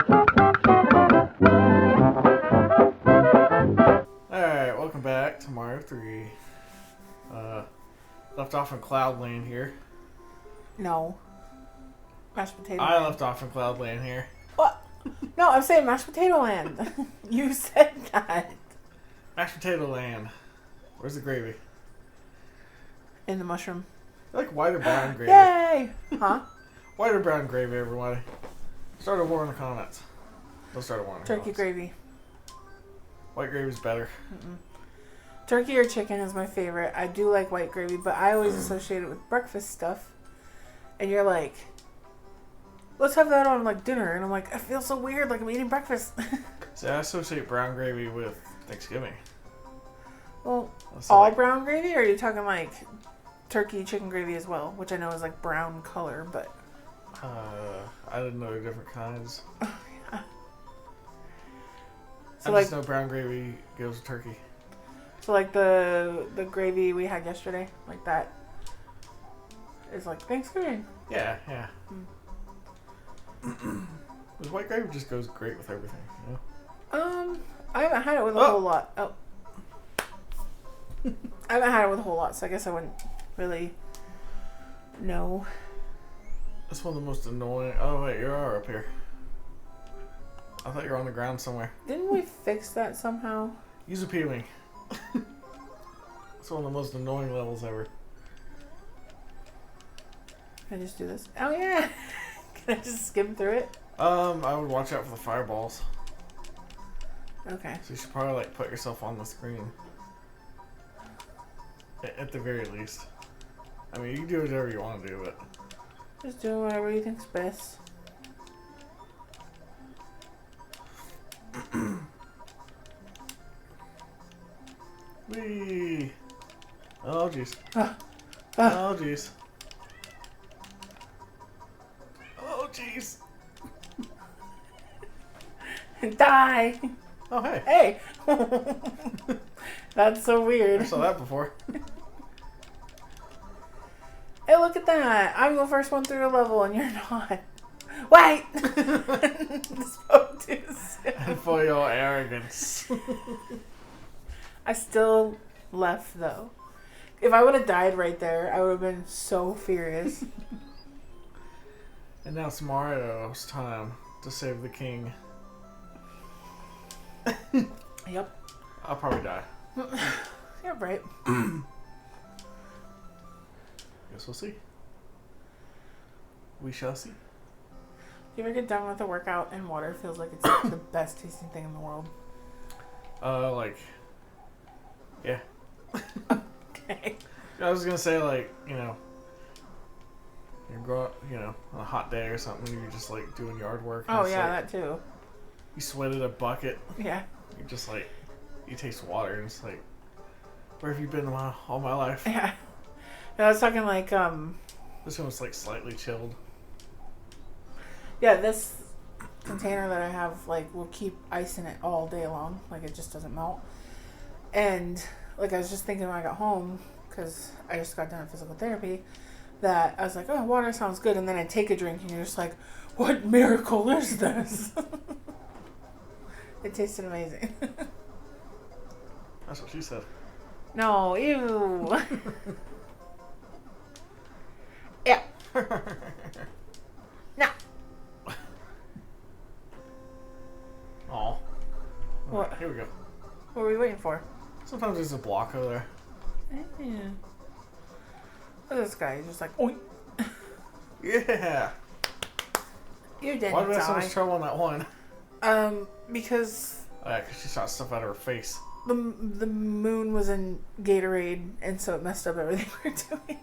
Alright, welcome back to Mario 3. Left off in Cloudland here. No. Mashed potato I land. left off in Cloudland here. What? No, I'm saying mashed potato land. You said that. Mashed Potato Land. Where's the gravy? In the mushroom. I like white or brown gravy. Yay! Huh? White or brown gravy, everybody. Start a war in the comments. Don't start a war in the Turkey comments. gravy. White gravy's better. Turkey or chicken is my favorite. I do like white gravy, but I always associate it with breakfast stuff. And you're like, let's have that on like dinner. And I'm like, I feel so weird, like I'm eating breakfast. See, I associate brown gravy with Thanksgiving. Well, That's all like- brown gravy, or are you talking like turkey chicken gravy as well? Which I know is like brown color, but I didn't know there were different kinds. so I just like know brown gravy goes with turkey. so like the gravy we had yesterday, like that is like Thanksgiving. Yeah. Because white gravy just goes great with everything, you know? I haven't had it with a whole lot. Oh. I haven't had it with a whole lot, so I guess I wouldn't really know. That's one of the most annoying... Oh, wait, you are up here. I thought you were on the ground somewhere. Didn't we fix that somehow? Use appealing. It's one of the most annoying levels ever. Can I just do this? Oh yeah! Can I just skim through it? I would watch out for the fireballs. Okay. So you should probably, like, put yourself on the screen. At the very least. I mean, you can do whatever you want to do, but... Just doing whatever you think's best. Whee! Oh, jeez. Ah. Oh, jeez. Oh, jeez. Die! Oh, hey. Hey! That's so I weird. saw that before. Hey, look at that! I'm the first one through the level and you're not. Wait! Spoke too soon. And for your arrogance. I still left though. If I would have died right there, I would have been so furious. And now it's Mario's time to save the king. Yep. I'll probably die. Yeah, right. Guess we'll see. We shall see. Do you ever get done with a workout and water feels like it's like the best tasting thing in the world? Like... Yeah. Okay. I was gonna say, like, you know... You go out, you know, on a hot day or something, you're just, like, doing yard work. and Oh it's yeah, like, that too. You sweated a bucket. Yeah. You're just, like... You taste water, and it's like... Where have you been all my life? Yeah. No, I was talking like This one was, like, slightly chilled. yeah, this container that I have like will keep ice in it all day long, like it just doesn't melt. And like I was just thinking when I got home, because I just got done physical therapy, that I was like, oh, water sounds good, and then I take a drink and you're just like, what miracle is this? It tasted amazing. That's what she said. No, ew. Yeah. No. Aw. What? Here we go. What were we waiting for? Sometimes there's a block over there. Yeah. Look at this guy. He's just like, oink. Yeah. You didn't Why did I have so die. much trouble on that one? Because Oh, yeah, because she shot stuff out of her face. the moon was in Gatorade, and so it messed up everything we were doing.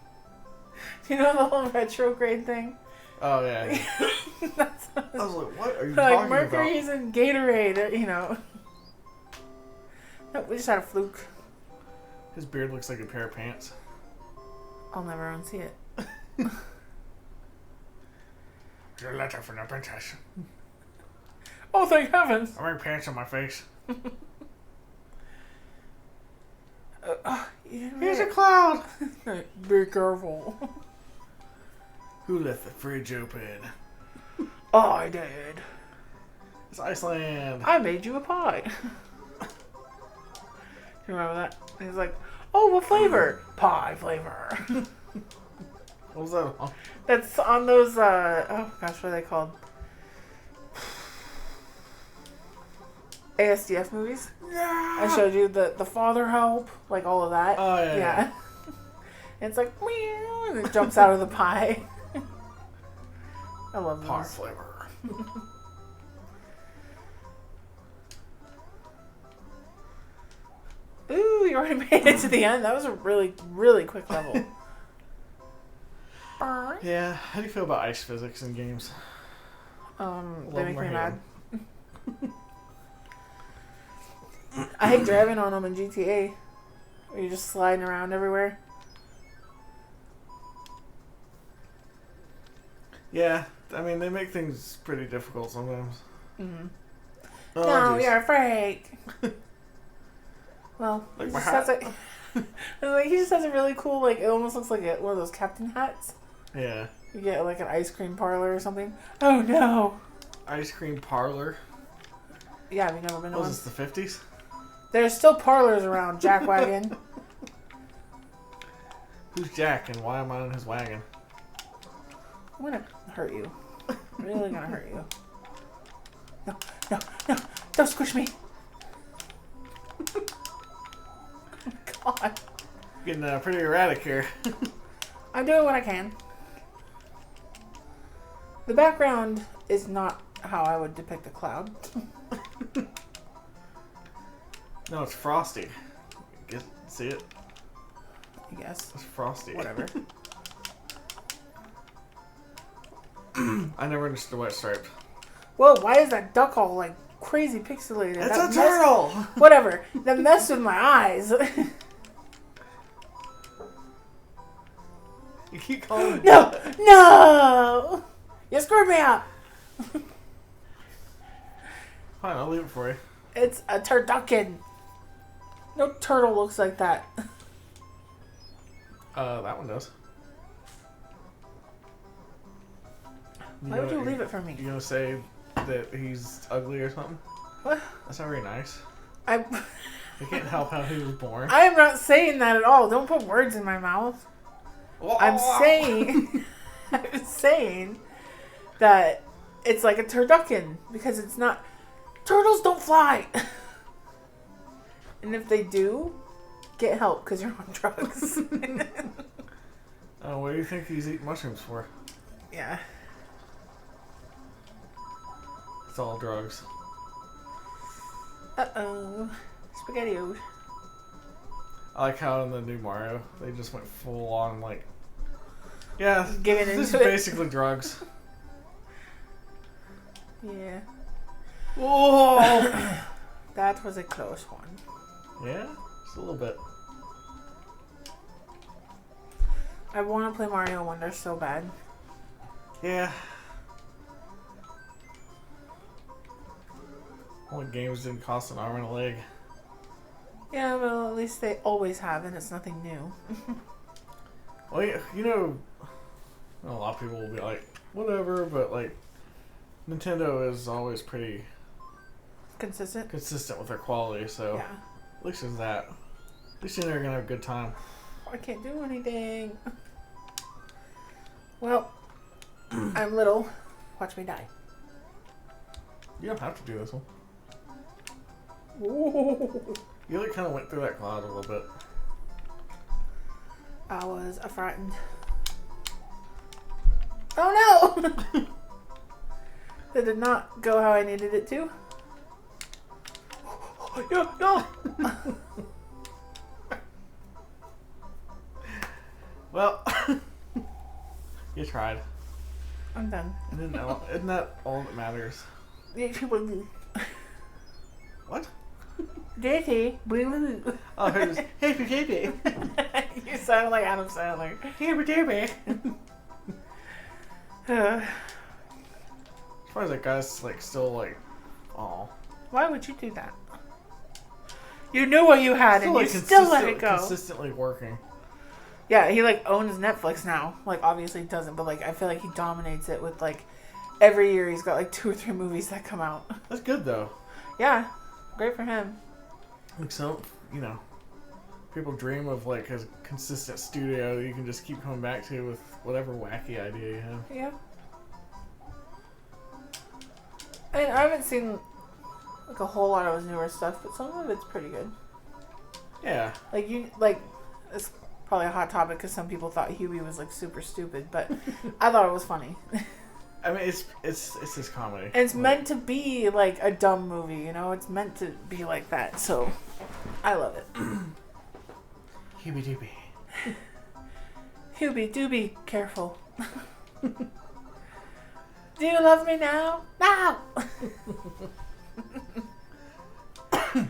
You know the whole retrograde thing? Oh, yeah. That's what I was like, what are you like talking Mercury's in Gatorade, you know. No, we just had a fluke. about? His beard looks like a pair of pants. I'll never unsee it. Your letter from the princess. Oh, thank heavens! I'm wearing pants on my face. Here's a cloud! Be careful. Who left the fridge open? I did. It's Iceland. I made you a pie. You remember that? He's like, oh, what flavor? Pie flavor. What was that? Oh, That's on those, oh gosh, what are they called? ASDF movies. yeah. I showed you the father help, like all of that. Oh, yeah. And it's like, meow, and it jumps out of the pie. I love Pie those. flavor. Ooh, you already made it to the end. That was a really, really quick level. Yeah. How do you feel about ice physics in games? They make or me hate mad. I hate driving on them in GTA. Where you're just sliding around everywhere. Yeah. I mean, they make things pretty difficult sometimes. Mm-hmm. Oh, No, geez. you're a freak. Well, Like he my just hat. has he just has a really cool, like, it almost looks like one of those captain hats. Yeah. You get, like, an ice cream parlor or something. Oh, no. Ice cream parlor. Yeah, have you never been to What one? was this, the 50s? There's still parlors around, Jackwagon. Who's Jack and why am I on his wagon? I'm gonna hurt you. Really gonna hurt you. No, no, no. Don't squish me. Oh, God. Getting pretty erratic here. I'm doing what I can. The background is not how I would depict a cloud. No, it's Frosty. See it? I guess. It's Frosty. Whatever. I never understood why it's striped. Whoa, why is that duck all, like, crazy pixelated? It's That a turtle! Whatever. That messed with my eyes. You keep calling No! No! You screwed me up! Fine, I'll leave it for you. It's a turducken. No turtle looks like that. That one does. Why would you leave it for me? You gonna say that he's ugly or something? What? That's not very nice. I You can't help how he was born. am not saying that at all. Don't put words in my mouth. I'm saying I'm saying that it's like a turducken because it's not. Turtles don't fly. And if they do, get help because you're on drugs. Oh, what do you think he's eating mushrooms for? Yeah. It's all drugs. Uh-oh. SpaghettiOs. I like how in the new Mario, they just went full on, like... Yeah, Giving this is into it. basically drugs. Yeah. Whoa! That was a close one. Yeah, just a little bit. I want to play Mario Wonder so bad. Yeah. Only games didn't cost an arm and a leg. Yeah, but at least they always have, and it's nothing new. Well, you know, a lot of people will be like, whatever, but like, Nintendo is always pretty Consistent? consistent with their quality, so Yeah. at least there's that. At least you know you're gonna have a good time. I can't do anything. Well, I'm little. Watch me die. You don't have to do this one. Ooh. You like kind of went through that cloud a little bit. I was frightened. Oh no! That did not go how I needed it to. No! Well, you tried. I'm done. Isn't that all that matters? What? Dirty. Oh, here's Happy Baby. You sound like Adam Sandler. Happy Baby. As far as that guy's like still like, oh, Why would you do that? You knew what you had and you still let it go. Consistently working. Yeah, he like owns Netflix now. Like obviously he doesn't, but like I feel like he dominates it with like every year he's got like 2 or 3 movies that come out. That's good though. Yeah, great for him. Like so, you know, people dream of like a consistent studio that you can just keep coming back to with whatever wacky idea you have. Yeah. And I haven't seen like a whole lot of his newer stuff, but some of it's pretty good. Yeah. Like it's probably a hot topic because some people thought Hubie was like super stupid, but I thought it was funny. I mean, it's his comedy. And it's meant to be like a dumb movie, you know? It's meant to be like that, so I love it. Hubie doobie. Hubie doobie, careful. Do you love me now? Now! I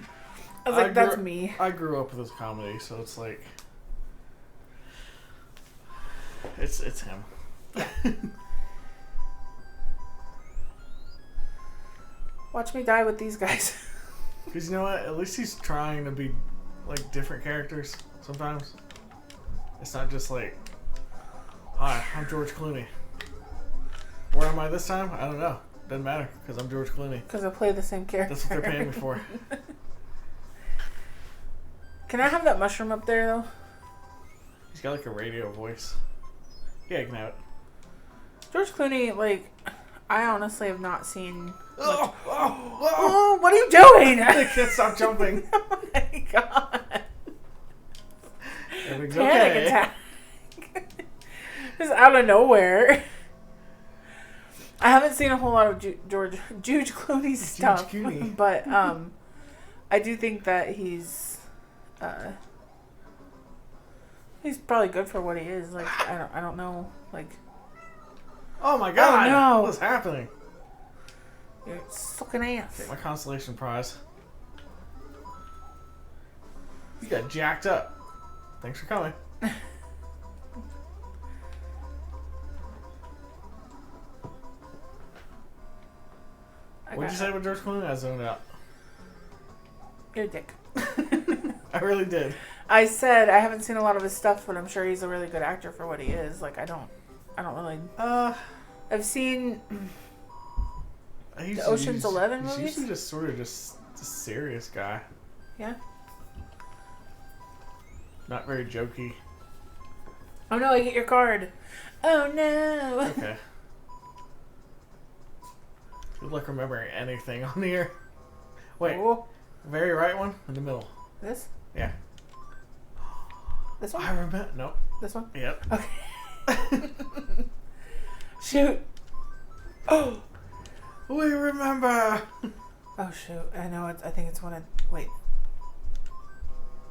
was like, that's me. I grew up with his comedy, so it's like it's him. Watch me die with these guys. Because you know what? At least he's trying to be like different characters sometimes. It's not just like, hi, I'm George Clooney. Where am I this time? I don't know. Doesn't matter because I'm George Clooney. Because I play the same character. That's what they're paying me for. Can I have that mushroom up there though? He's got like a radio voice. Yeah, you can have it. George Clooney, like, I honestly have not seen. Oh, what are you doing? I can't stop jumping. Oh my god. Everything's Panic okay. attack. Just out of nowhere. I haven't seen a whole lot of George Clooney's stuff, Clooney. but I do think that he's probably good for what he is. Like I don't know. Like, Oh my god! Oh, no. What's happening? you're sucking ass. Take my consolation prize. You got jacked up. Thanks for coming. What'd you say with George Clooney? I zoned out. You're a dick. I really did. I said I haven't seen a lot of his stuff, but I'm sure he's a really good actor for what he is. Like I don't really. I've seen the Ocean's 11 He's movies. usually just sort of just a serious guy. Yeah. Not very jokey. Oh no! I get your card. Oh no! Okay. Good luck remembering anything on the air. Wait, Oh, very right one in the middle. this? Yeah. This one? I remember. Nope. This one? Yep. Okay. Shoot. Oh. We remember. Oh shoot! I know it's. I think it's one of. Wait.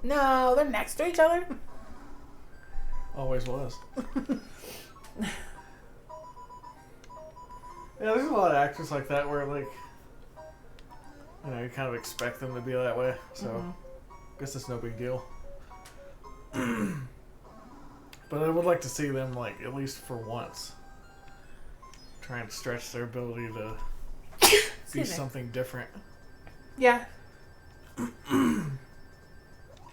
No, they're next to each other. Always was. Yeah, there's a lot of actors like that where, like, you know, you kind of expect them to be that way. So, I guess it's no big deal. But I would like to see them, like, at least for once, try and stretch their ability to be Excuse me. something different. Yeah.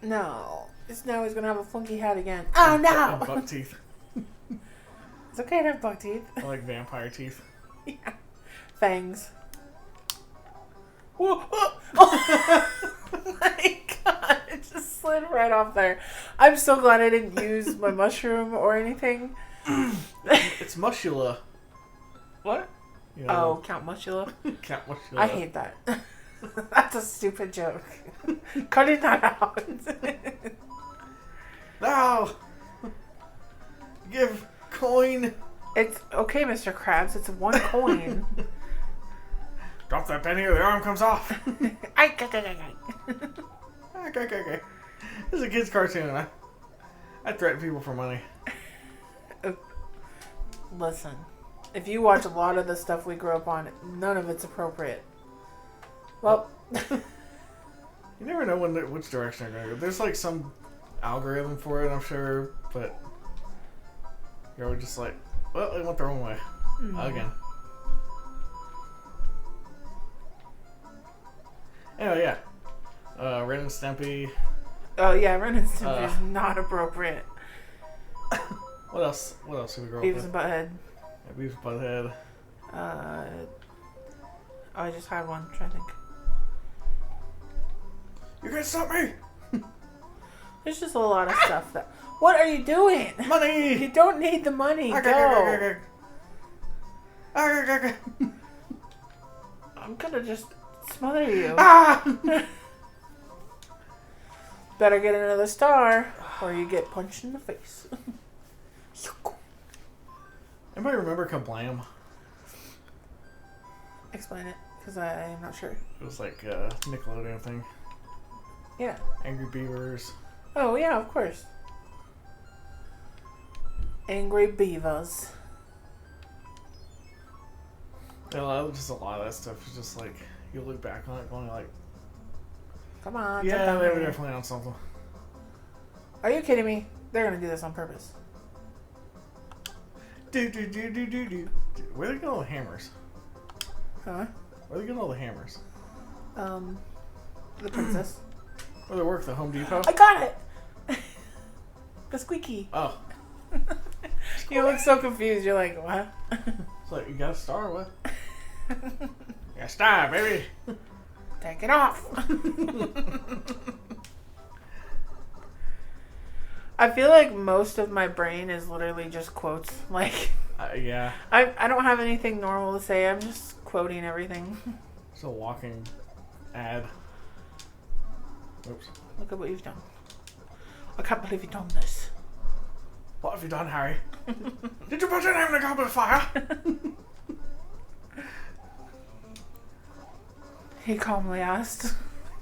No. It's now he's gonna have a funky hat again. Oh And no! buck teeth. It's okay to have buck teeth. I like vampire teeth. Yeah. Fangs. Whoa. Oh my god! It just slid right off there. I'm so glad I didn't use my mushroom or anything. It's Mushula. What? You Oh, know, Count Mushula. Count Mushula. I hate that. That's a stupid joke. Cutting that out. No! Give coin! It's okay, Mr. Krabs. It's 1 coin. Drop that penny or the arm comes off! Okay. This is a kid's cartoon. I threaten people for money. Listen, if you watch a lot of the stuff we grew up on, none of it's appropriate. Well, You never know which direction they're going to go. There's like some algorithm for it, I'm sure, but you're just like, well, they went their own way. Again. Anyway, yeah. Ren and Stimpy. oh yeah, Ren and Stimpy is not appropriate. What else? What else did we grow up Beavis with? and Butthead. Yeah, Beavis and Butthead. I just had one. I'm trying to think. You can't stop me! There's just a lot of stuff that. What are you doing? Money! You don't need the money. Go. I'm gonna just smother you. Better get another star, or you get punched in the face. Anybody remember Kablam? Explain it, because I'm not sure. It was like a Nickelodeon thing. Yeah. Angry Beavers. Oh, yeah, of course. Angry Beavers. Yeah, just a lot of that stuff is just like, you look back on it going like, Come on. yeah, they were definitely on something. Are you kidding me? They're going to do this on purpose. Do. Where are they getting all the hammers? Huh? Where are they getting all the hammers? The princess. Where they work, the Home Depot? I got it! The squeaky. Oh. You look so confused. You're like, what? It's like, you got a star, what? You got a star, baby! Take it off. I feel like most of my brain is literally just quotes. Like, Yeah. I don't have anything normal to say. I'm just quoting everything. It's a walking ad. Oops. Look at what you've done. I can't believe you've done this. What have you done, Harry? Did you put your name in the goblet of fire? He calmly asked.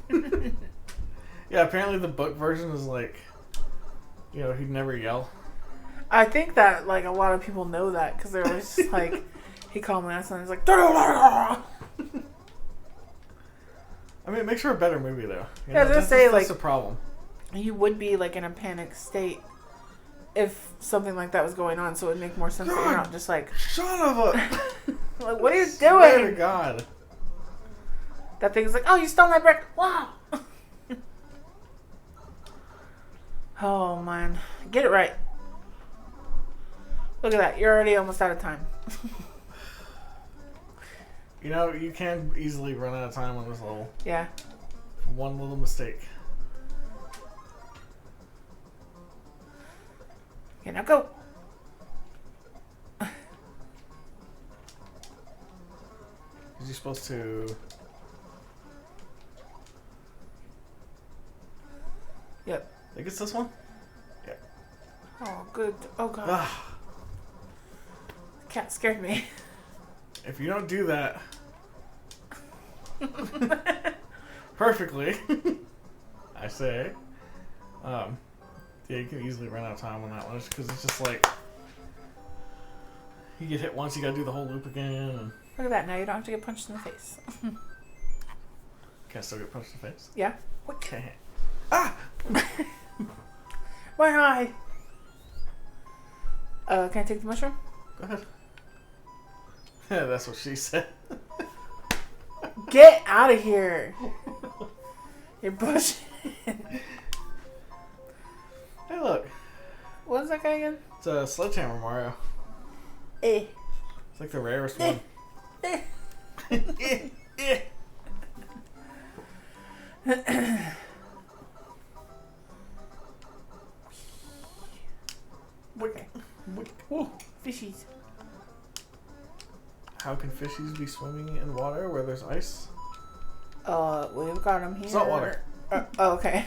Yeah, apparently the book version is like, you know, he'd never yell. I think that, like, a lot of people know that because they're always just like, he calmly asked and he's like, I mean, it makes for a better movie, though. You Yeah, I was gonna say, that's like- a problem. You would be, like, in a panic state if something like that was going on, so it would make more sense that you're not just like, Son of a... like, what are you Swear to doing? God. That thing's like, oh, you stole my brick. Wow. Oh, man. Get it right. Look at that. You're already almost out of time. You know, you can easily run out of time on this level. Yeah. One little mistake. Okay, now go. Is you supposed to... Yep. I think it's this one? Yeah. Oh, good. Oh, God. Ah, Cat scared me. if you don't do that perfectly, I say, yeah, you can easily run out of time on that one. Because it's just like, you get hit once, you gotta do the whole loop again. And Look at that. Now you don't have to get punched in the face. can I still get punched in the face? Yeah. Okay. Ah! My eye. Can I take the mushroom? Go ahead. Yeah, that's what she said. Get out of here. You're bullshit. Hey, look. What is that guy again? It's a Sledgehammer Mario. Eh. It's like the rarest one. Eh. Okay. Whoa. Fishies. How can fishies be swimming in water where there's ice? We've got him here. Salt water. Okay.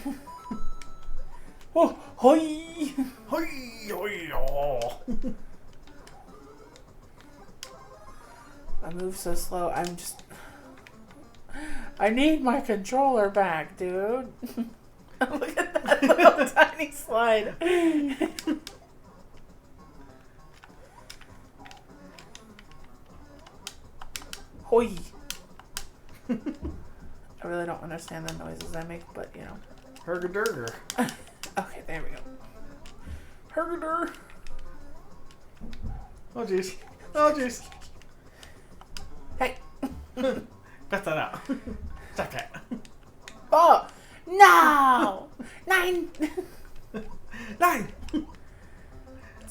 Oh, hoi! Hoi, hoi, oh. I move so slow. I need my controller back, dude. Look at that little tiny slide. Hoi! I really don't understand the noises I make, but you know. Hergadurger. Okay, there we go. Herder. Oh, jeez. Oh, jeez. Hey. Cut that out. Stop that. Oh no! 9. 9.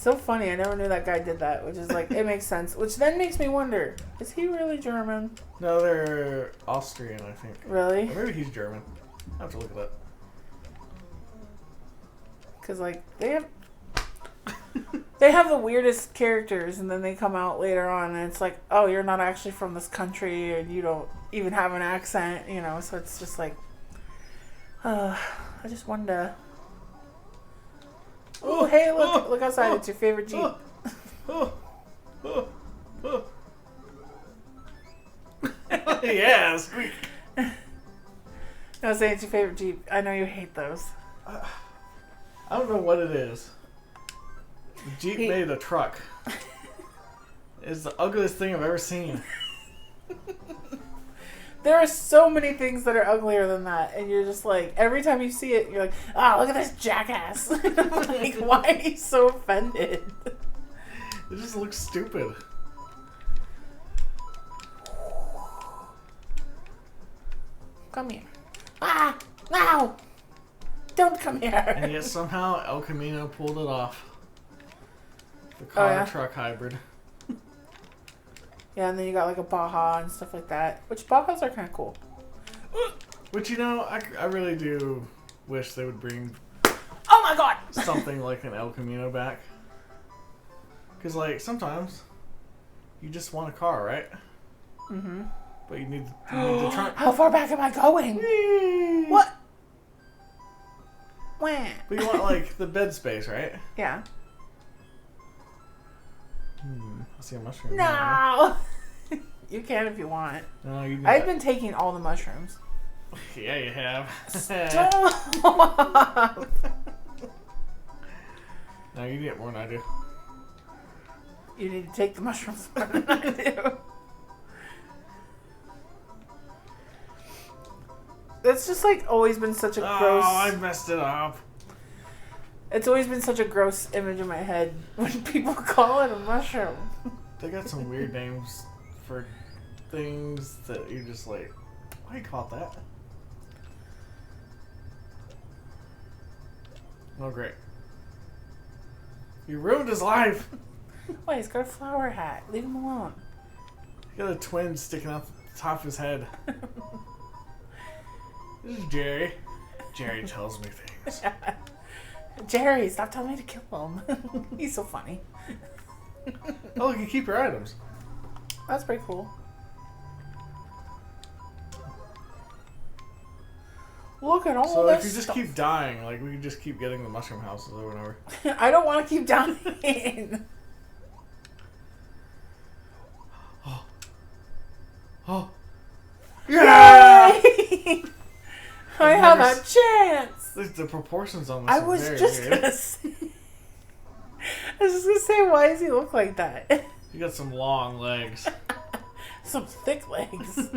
So funny. I never knew that guy did that, which is like, it makes sense. Which then makes me wonder, is he really German? No, they're Austrian, I think. Really? Or maybe he's German. I have to look at that. Because, like, they have the weirdest characters, and then they come out later on, and it's like, oh, you're not actually from this country, and you don't even have an accent, you know, so it's just like, I just wonder. Oh, hey, look outside. It's your favorite Jeep. Yeah, squeak. I was saying it's your favorite Jeep. I know you hate those. I don't know what it is. Jeep made a truck. It's the ugliest thing I've ever seen. There are so many things that are uglier than that, and you're just like, every time you see it, you're like, oh, look at this jackass. Like, why are you so offended? It just looks stupid. Come here. Ah! No! Don't come here. And yet somehow El Camino pulled it off. The car truck hybrid. Yeah, and then you got like a Baja and stuff like that, which Bajas are kind of cool. Which, you know, I really do wish they would bring Oh my god! something like an El Camino back. Because, like, sometimes you just want a car, right? Mm-hmm. But you need the trunk. How far back am I going? Whee! What? Wah. But you want, like, the bed space, right? Yeah. I see a mushroom. No! You can if you want. No, you I've been taking all the mushrooms. Yeah, you have. Stop! No, you get more than I do. You need to take the mushrooms more than I do. That's just like always been such a gross. Oh, I messed it up. It's always been such a gross image in my head when people call it a mushroom. They got some weird names for things that you're just like, why you call it that? Oh, great. You ruined his life. Why, he's got a flower hat. Leave him alone. He got a twin sticking out the top of his head. This is Jerry. Jerry tells me things. Jerry, stop telling me to kill him. He's so funny. Oh, look, you keep your items. That's pretty cool. Look at all So this if you just stuff. keep dying, like, we can just keep getting the mushroom houses over and over. I don't want to keep dying. Oh. Yeah! Yay! I have a chance. The proportions on this I are was very just weird. gonna say. I was just gonna say, why does he look like that? You got some long legs. Some thick legs.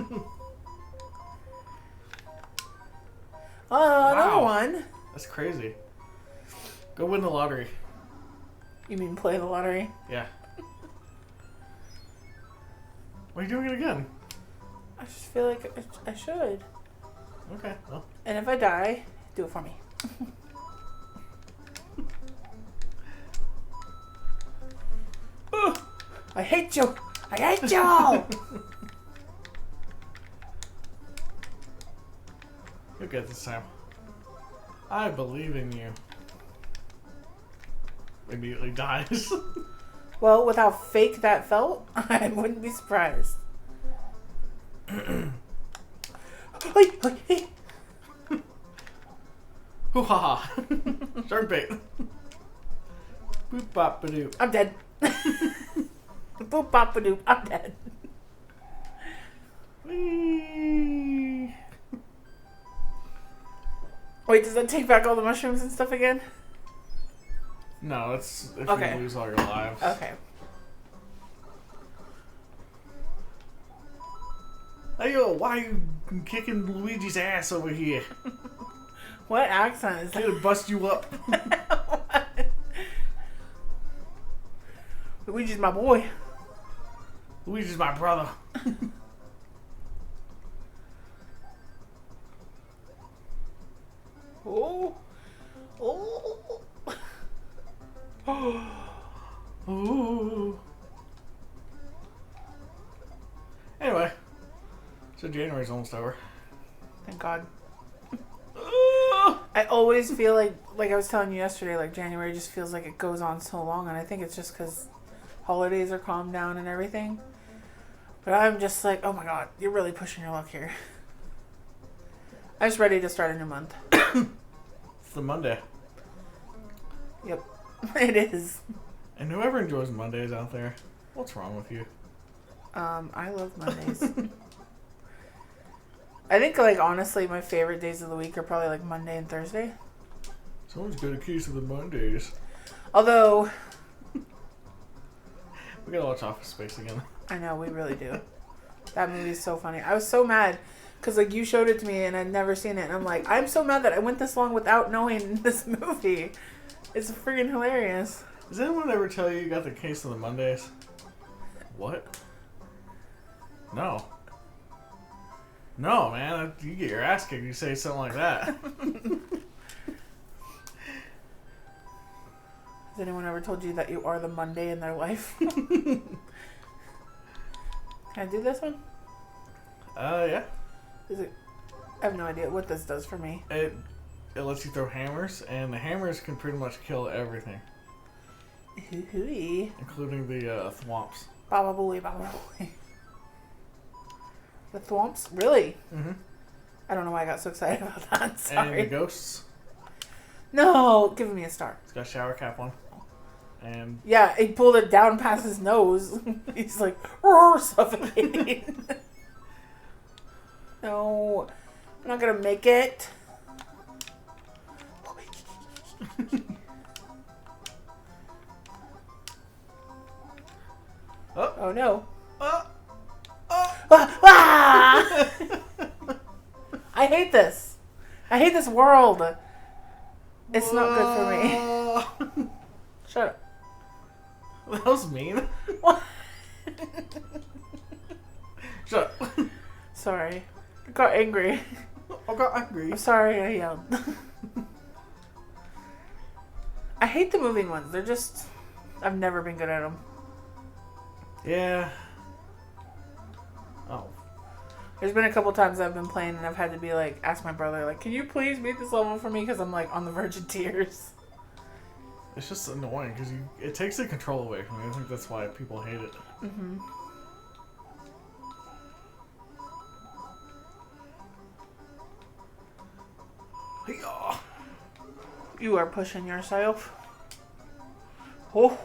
Oh, another Wow. one. That's crazy. Go win the lottery. You mean play the lottery? Yeah. Why are you doing it again? I just feel like I should. Okay, well. And if I die, do it for me. I hate you. I hate you. You'll get this time. I believe in you. Immediately dies. Well, with how fake that felt, I wouldn't be surprised. Hoo ha ha. Shark bait. Boop bop ba doop. I'm dead. Boop bop ba doop. I'm dead. Whee. Wait, does that take back all the mushrooms and stuff again? No, it's if Okay. you lose all your lives. Okay. Hey yo, why you kicking Luigi's ass over here? What accent is I'm that? gonna bust you up. Luigi's my boy. Luigi's my brother. Oh. Oh. So January's almost over. Thank God. I always feel like I was telling you yesterday, like January just feels like it goes on so long, and I think it's just because holidays are calmed down and everything. But I'm just like, oh my God, you're really pushing your luck here. I'm just ready to start a new month. It's the Monday. Yep, it is. And whoever enjoys Mondays out there, what's wrong with you? I love Mondays. I think, like, honestly, my favorite days of the week are probably, like, Monday and Thursday. Someone's got a case of the Mondays. Although, We gotta watch Office Space again. I know, we really do. That movie's so funny. I was so mad, because, like, you showed it to me, and I'd never seen it, and I'm like, I'm so mad that I went this long without knowing this movie. It's freaking hilarious. Does anyone ever tell you got the case of the Mondays? What? No. No, man. You get your ass kicked if you say something like that. Has anyone ever told you that you are the Monday in their life? Can I do this one? Yeah. Is it? I have no idea what this does for me. It lets you throw hammers, and the hammers can pretty much kill everything. Hoo-hoo-y. Including the thwomps. Baba booey, baba booey. The thwomps? Really? Mm-hmm. I don't know why I got so excited about that. And Sorry. the ghosts. No! Give me a star. It's got a shower cap on. And Yeah, he pulled it down past his nose. He's like, roar, suffocating. No. I'm not gonna make it. Oh no. Ah! I hate this. I hate this world. It's not good for me. Shut up. That was mean. What? Shut up. Sorry. I got angry. I got angry. I'm sorry I yelled. I hate the moving ones. They're just... I've never been good at them. Yeah. Oh. There's been a couple times I've been playing and I've had to be like, ask my brother, like, can you please beat this level for me? Because I'm like on the verge of tears. It's just annoying because it takes the control away from you. I think that's why people hate it. Mm-hmm. Hey-yah. You are pushing yourself. Oh.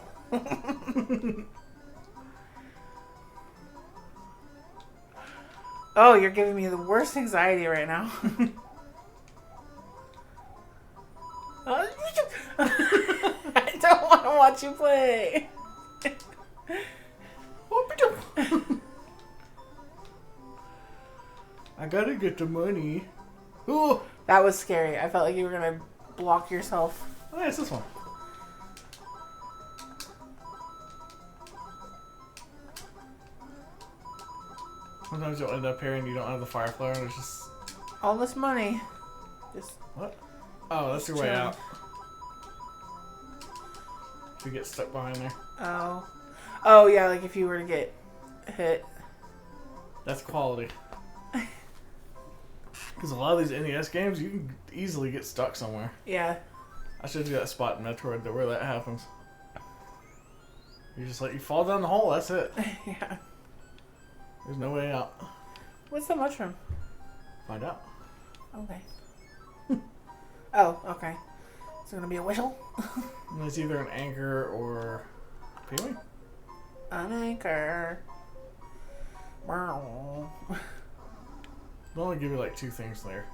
Oh, you're giving me the worst anxiety right now. I don't want to watch you play. I gotta get the money. Ooh. That was scary. I felt like you were going to block yourself. Oh, yeah, it's this one. Sometimes you'll end up here and you don't have the fire flower and it's just... All this money. Just... What? Oh, that's your way chilling. out. If you get stuck behind there. Oh. Oh, yeah, like if you were to get hit. That's quality. Because a lot of these NES games, you can easily get stuck somewhere. Yeah. I showed you that spot in Metroid where that happens. You just you fall down the hole, that's it. Yeah. There's no way out. What's the mushroom? Find out. Okay. Oh, okay. Is it going to be a whistle? And it's either an anchor or... Peewee? An anchor. Wow. They'll only give you like 2 things there.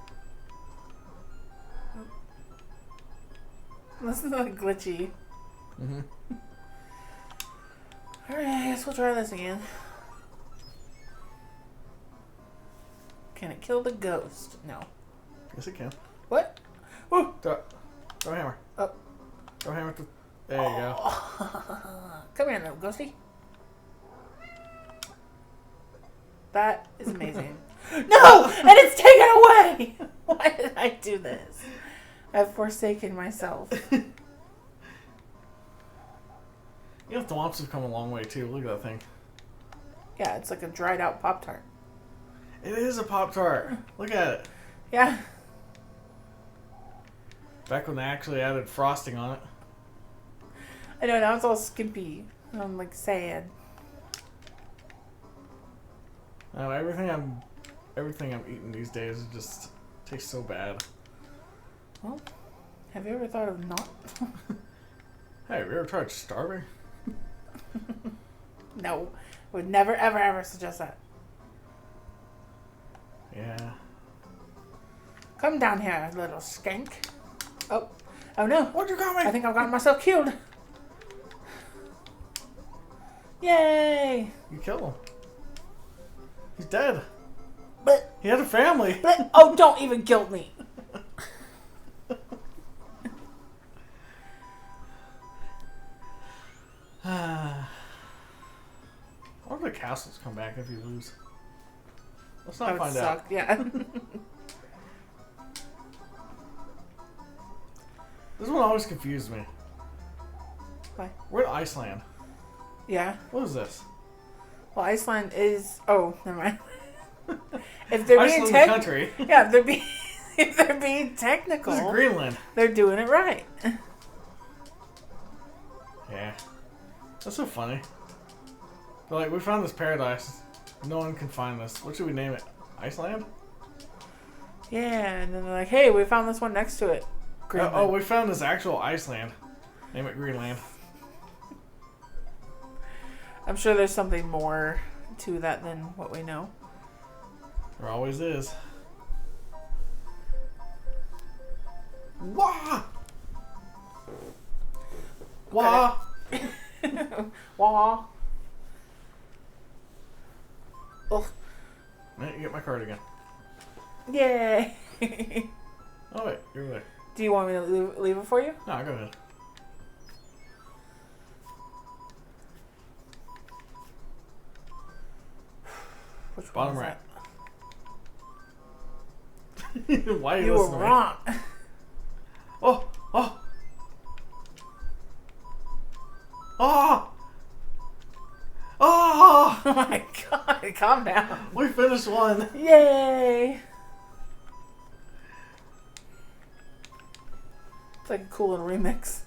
This is like glitchy. Mm-hmm. Alright, I guess we'll try this again. Can it kill the ghost? No. Yes, it can. What? Woo! Throw a hammer. Oh. Throw a hammer to... There you go. Come here, little ghosty. That is amazing. No! And it's taken away! Why did I do this? I've forsaken myself. You know, thwomps have come a long way too. Look at that thing. Yeah, it's like a dried out Pop-Tart. It is a Pop-Tart. Look at it. Yeah. Back when they actually added frosting on it. I know, now it's all skimpy. I'm like sad. Everything I'm eating these days just tastes so bad. Well, have you ever thought of not? Hey, have you ever tried starving? No. Would never, ever, ever suggest that. Yeah. Come down here, little skank. Oh. Oh no. What'd you call me? I think I've gotten myself killed. Yay! You killed him. He's dead. But, He had a family. oh, don't even guilt me. What if the castles come back if you lose? Let's That not would find suck. out. Yeah. This one always confused me. Why? We're in Iceland. Yeah. What is this? Well, Iceland is. Oh, never mind. If they're being Iceland, the country. yeah, if they're being if they're being technical, This is Greenland. they're doing it right. Yeah. That's so funny. They're like, we found this paradise. No one can find this. What should we name it? Iceland? Yeah, and then they're like, "Hey, we found this one next to it." Greenland. Oh, we found this actual Iceland. Name it Greenland. I'm sure there's something more to that than what we know. There always is. Wah! Wah! Wah. Oh, Man, you get my card again. yay! Oh wait, you're there. Do you want me to leave it for you? No, go ahead. Which Bottom one is right. that? Why are you You were listening? wrong. Oh! Oh! Oh! Oh! Oh my god! Calm down. We finished one. Yay! It's like a cool little remix.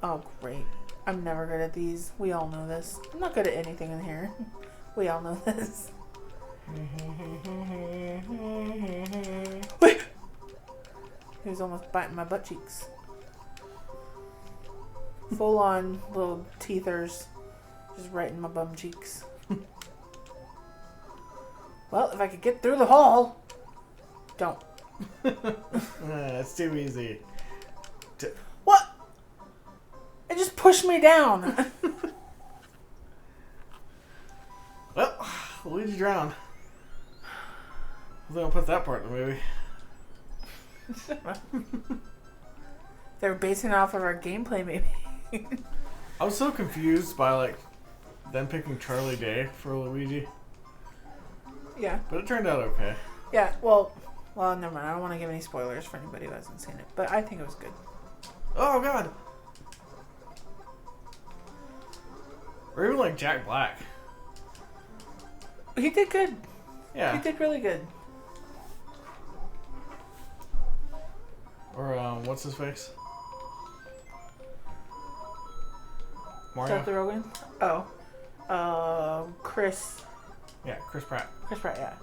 Oh, great. I'm never good at these. We all know this. I'm not good at anything in here. We all know this. Wait! He was almost biting my butt cheeks. Full on little teethers. Just right in my bum cheeks. Well, if I could get through the hole. Don't. It's too easy. What? It just pushed me down. Well, Luigi drowned. They don't put that part in the movie. They were basing it off of our gameplay, maybe. I was so confused by like them picking Charlie Day for Luigi, Yeah. but it turned out okay. Yeah, well, never mind. I don't want to give any spoilers for anybody who hasn't seen it, but I think it was good. Oh god! Or even like Jack Black. He did good. Yeah. He did really good. Or what's his face? Seth Mario. Rogen? Oh. Chris. Yeah, Chris Pratt. Chris Pratt, yeah.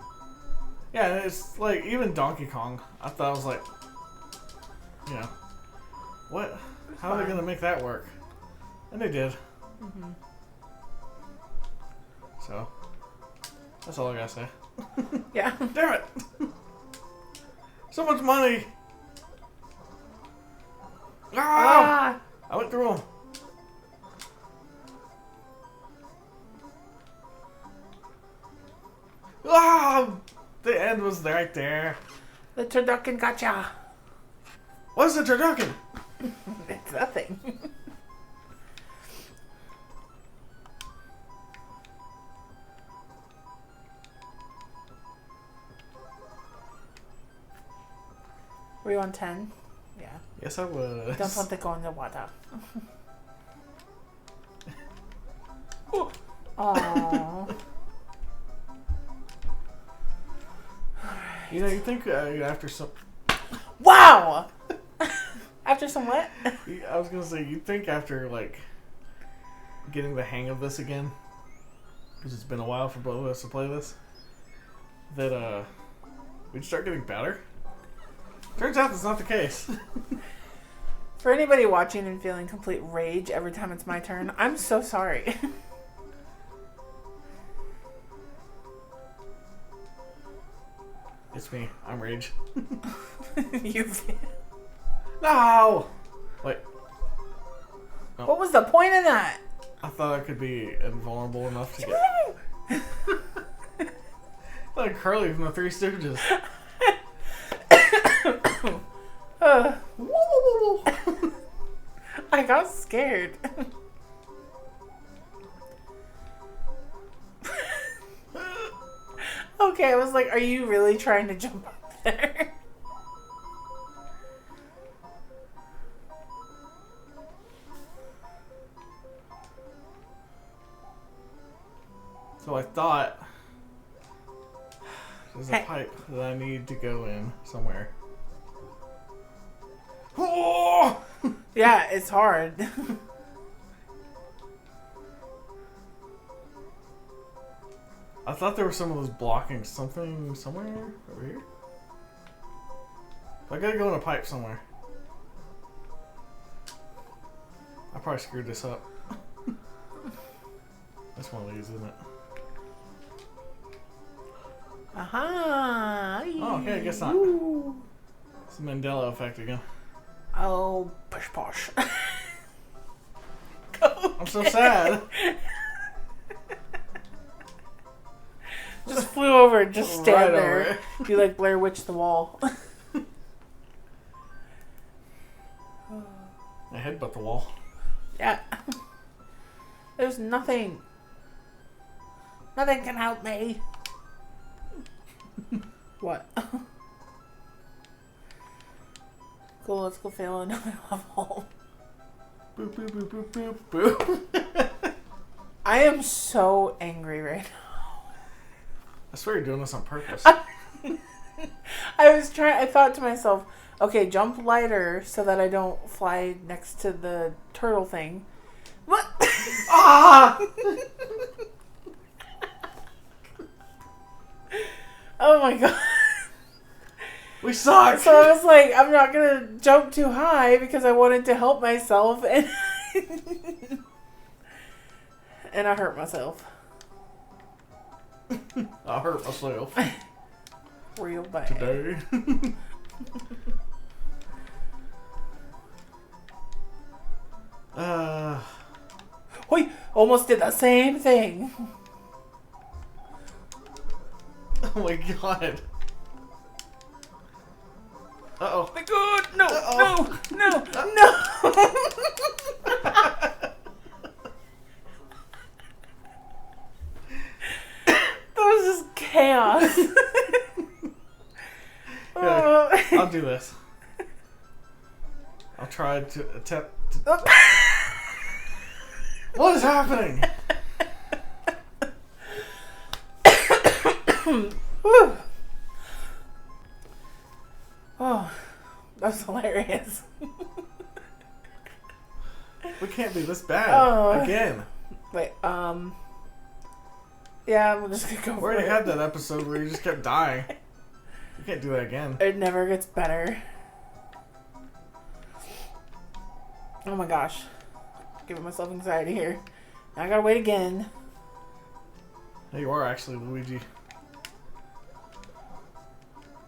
Yeah, and it's like even Donkey Kong. I thought I was like, you know, what? How are they gonna make that work? And they did. Mm-hmm. So that's all I gotta say. Yeah. Damn it! So much money. Ah! Ah! I went through them. Ah! The end was right there. The turducken gotcha. What's the turducken? It's nothing. Were you on 10? Yeah. Yes, I was. Don't want to go in the water. Aww. You know, you think after some... Wow! After some what? I was gonna say, you think after, like, getting the hang of this again, because it's been a while for both of us to play this, that, we'd start getting better? Turns out that's not the case. For anybody watching and feeling complete rage every time it's my turn, I'm so sorry. It's me. I'm Rage. You. No! Wait. Oh. What was the point of that? I thought I could be invulnerable enough to get... like Curly from the Three Stooges. I got scared. Okay, I was like, are you really trying to jump up there? So I thought there's a pipe that I need to go in somewhere. Oh! Yeah, it's hard. I thought there was someone was blocking something somewhere over here. I gotta go in a pipe somewhere. I probably screwed this up. That's one of these, isn't it? Aha! Oh, okay, I guess not. Ooh. It's the Mandela effect again. Oh, push posh. I'm so sad. Just flew over and just stand Right there. You like Blair Witch the wall. I headbutt the wall. Yeah. There's nothing. Nothing can help me. What? Cool, let's go fail another level. Boop, boop, boop, boop, boop, boop. I am so angry right now. I swear you're doing this on purpose. I thought to myself, okay, jump lighter so that I don't fly next to the turtle thing. What? Ah! Oh my god. We suck! So I was like, I'm not gonna jump too high because I wanted to help myself, and and I hurt myself. I hurt myself. Real bad. Today. Wait, almost did the same thing. Oh my god. Uh-oh. My god, no, Uh-oh. no, no. That was just chaos. Yeah, I'll do this. I'll try to attempt to... What is happening? Whew. Oh, that was hilarious. We can't be this bad. Oh. Again. Wait, yeah, I'm just gonna go We for already it. had that episode where you just kept dying. You can't do that again. It never gets better. Oh my gosh. Giving myself anxiety here. Now I gotta wait again. Hey, you are actually Luigi.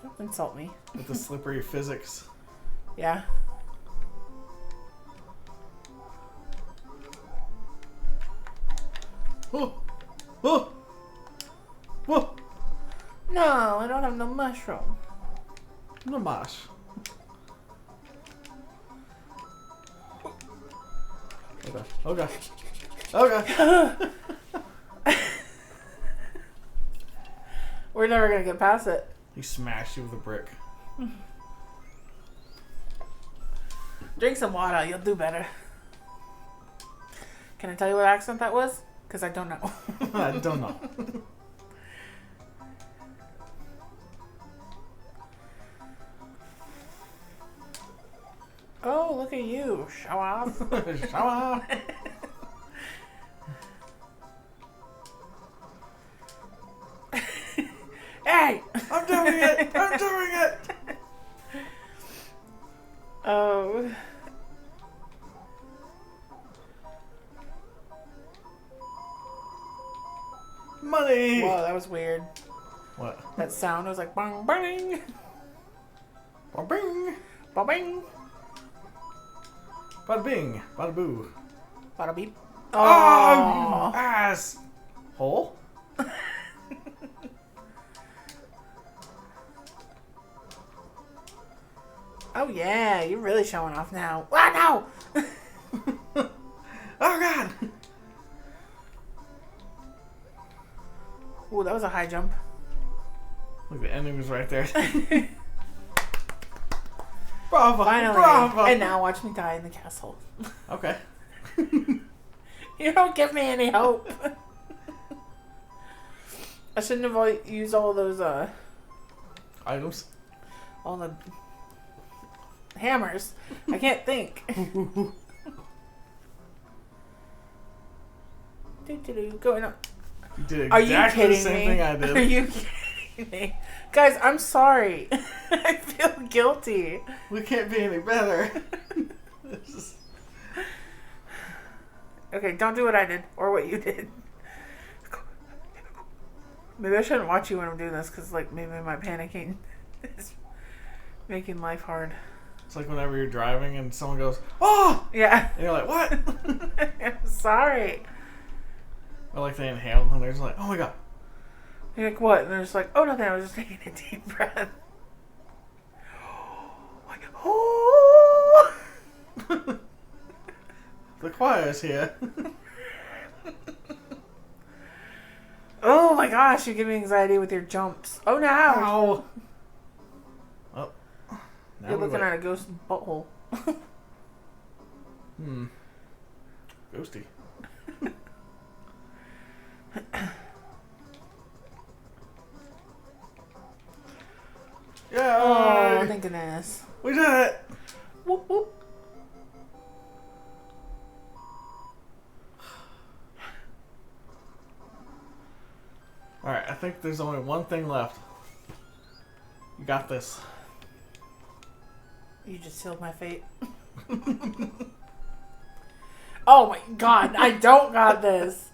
Don't insult me. With the slippery physics. Yeah. Oh! Oh! Whoa! No, I don't have no mushroom. No mash. Okay. Okay. Okay. We're never gonna get past it. He smashed you with a brick. Drink some water. You'll do better. Can I tell you what accent that was? Because I don't know. I don't know. Oh, look at you. Show off. Show off. Hey! I'm doing it! I'm doing it! Oh. Money! Whoa, that was weird. What? That sound was like bang bang. Bada bing! Bang bang. Bada bing! Bada boo! Bada beep. Oh, you ass! Hole? Oh yeah, you're really showing off now. Ah no! Oh god! Ooh, that was a high jump. Look, the ending was right there. Bravo! Finally. Bravo! And now watch me die in the castle. Okay. You don't give me any hope. I shouldn't have used all those, Items. all the hammers. I can't think. Going on. You did Are you exactly kidding the same me? thing I did. Are you kidding me? Guys, I'm sorry. I feel guilty. We can't be any better. This is- Okay, don't do what I did or what you did. Maybe I shouldn't watch you when I'm doing this because, like, maybe my panicking is making life hard. It's like whenever you're driving and someone goes, "Oh!" Yeah. And you're like, "What?" I'm sorry. Or like they inhale and they're just like, "Oh my god." You're like, what? And they're just like, oh, nothing. I was just taking a deep breath. Like, oh. The choir's here. Oh my gosh, you give me anxiety with your jumps. Oh no. Ow. Oh. Now You're we looking wait. at a ghost butthole. Ghosty. Yeah. Oh, thank goodness. We did it. Whoop whoop. All right. I think there's only one thing left. You got this. You just sealed my fate. Oh my god, I don't got this.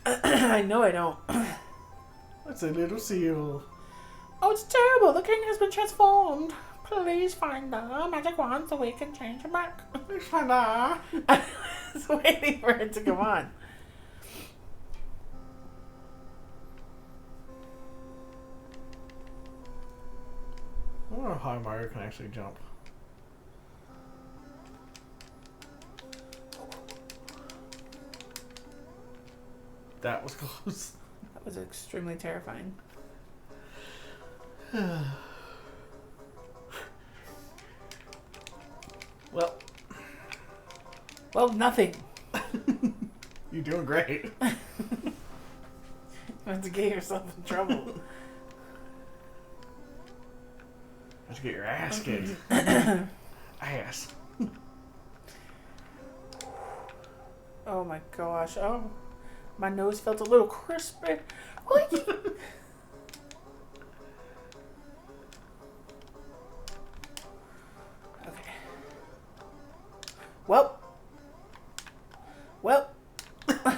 I know I don't. That's a little seal. Oh, it's terrible. The king has been transformed. Please find the magic wand so we can change him back. Please find out. I was waiting for it to come on. I wonder how Mario can actually jump. That was close. That was extremely terrifying. Well, Well, nothing. you're doing great. You have to get yourself in trouble. Let's get your ass kicked. Ass. Oh my gosh. Oh, my nose felt a little crispy. Okay. Well. I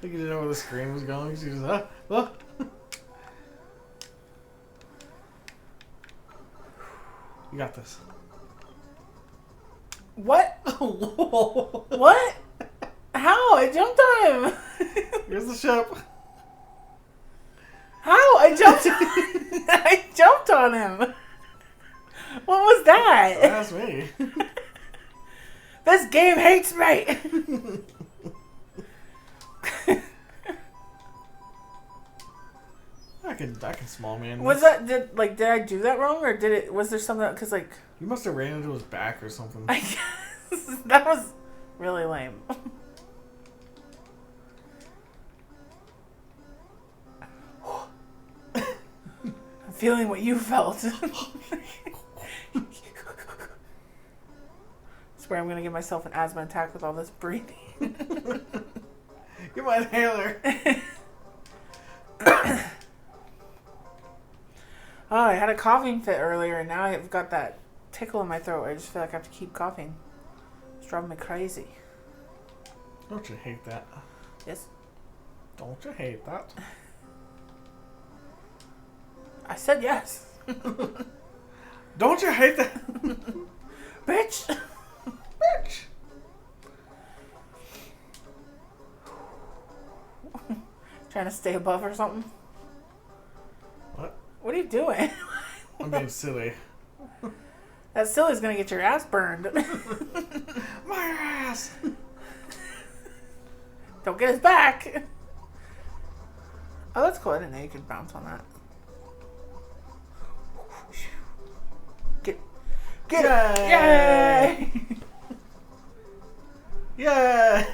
think you didn't know where the screen was going. She just, You got this. What? Whoa. What? How? I jumped on him. Here's the ship. How? I jumped. I jumped on him. What was that? That's me. This game hates me. can small man. Was that did I do that wrong, or was there something? Because like You must have ran into his back or something. I guess that was really lame. I'm feeling what you felt. Swear I'm gonna give myself an asthma attack with all this breathing. You're my inhaler. Oh, I had a coughing fit earlier, and now I've got that tickle in my throat. I just feel like I have to keep coughing. It's driving me crazy. Don't you hate that? Yes. Don't you hate that? I said yes. Don't you hate that? Bitch. Bitch. Trying to stay above or something? What? What are you doing? I'm being silly. That silly's gonna get your ass burned. My ass! Don't get his back. Oh, that's cool. I didn't know you could bounce on that. Get Yay! Yay! Yay!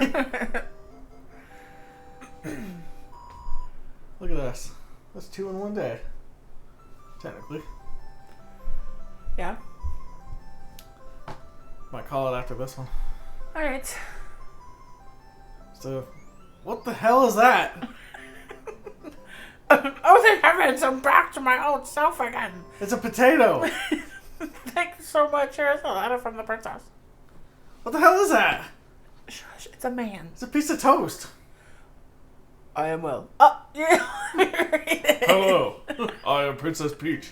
Look at us. That's 2 in 1 day. Technically. Yeah. Might call it after this one. Alright. So, what the hell is that? Oh, thank heavens, I'm back to my old self again. It's a potato. Thanks so much. Here's a letter from the princess. What the hell is that? Shush, it's a man. It's a piece of toast. I am well. Oh, yeah. Hello, I am Princess Peach.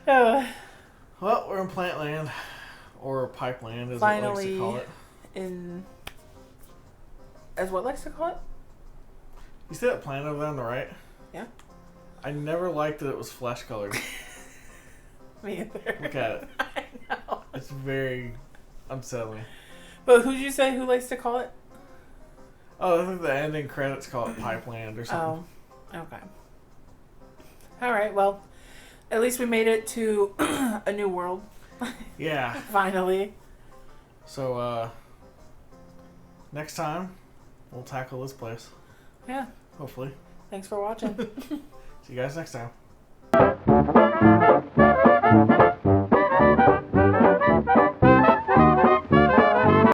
Oh, Well, we're in Plant Land, or Pipe Land, as it likes finally, to call it. as what likes to call it? You see that plant over there on the right? Yeah. I never liked that it was flesh colored. Me either. Look at it. I know. It's very unsettling. But who'd you say who likes to call it? Oh, I think the ending credits call it Pipe Land or something. Oh, okay. All right. Well, at least we made it to a new world. Yeah. Finally. So, next time, we'll tackle this place. Yeah. Hopefully. Thanks for watching. See you guys next time.